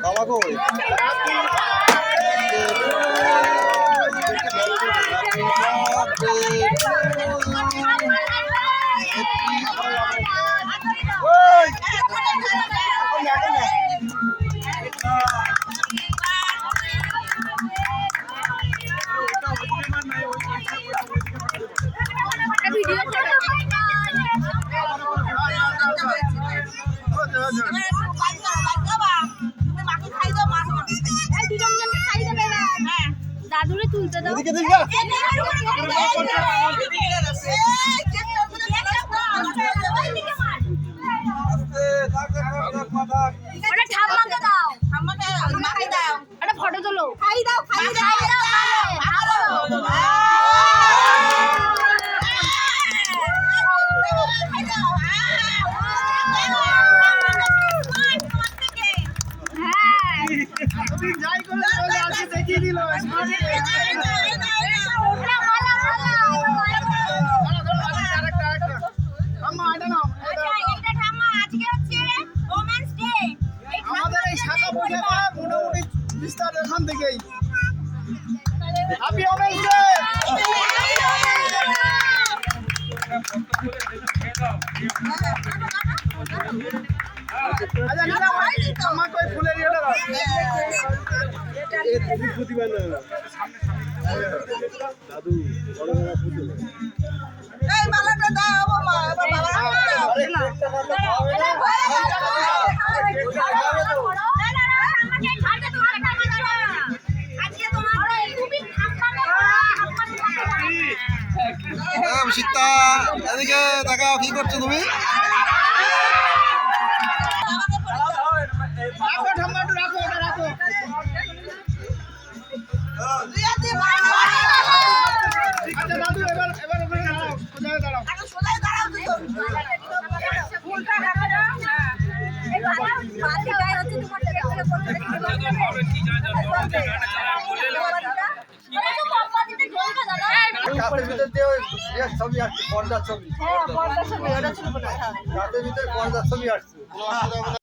বাবা কই দাদুরে তুলতে দাও ফটো তোলো খাই দাও এখান থেকেই হ্যাপি ওমেন্স ডে আমার কই ফুলের ইয়েটা দাও এই প্রতিভা না দাদু বড় বড় ফুল এই মালাটা দাও বাবা সীতা এদিকে দেখা কি করছো তুমি ছবি আসছে পর্দার ছবি পর্দার ছবি পর্দার ছবি আসছে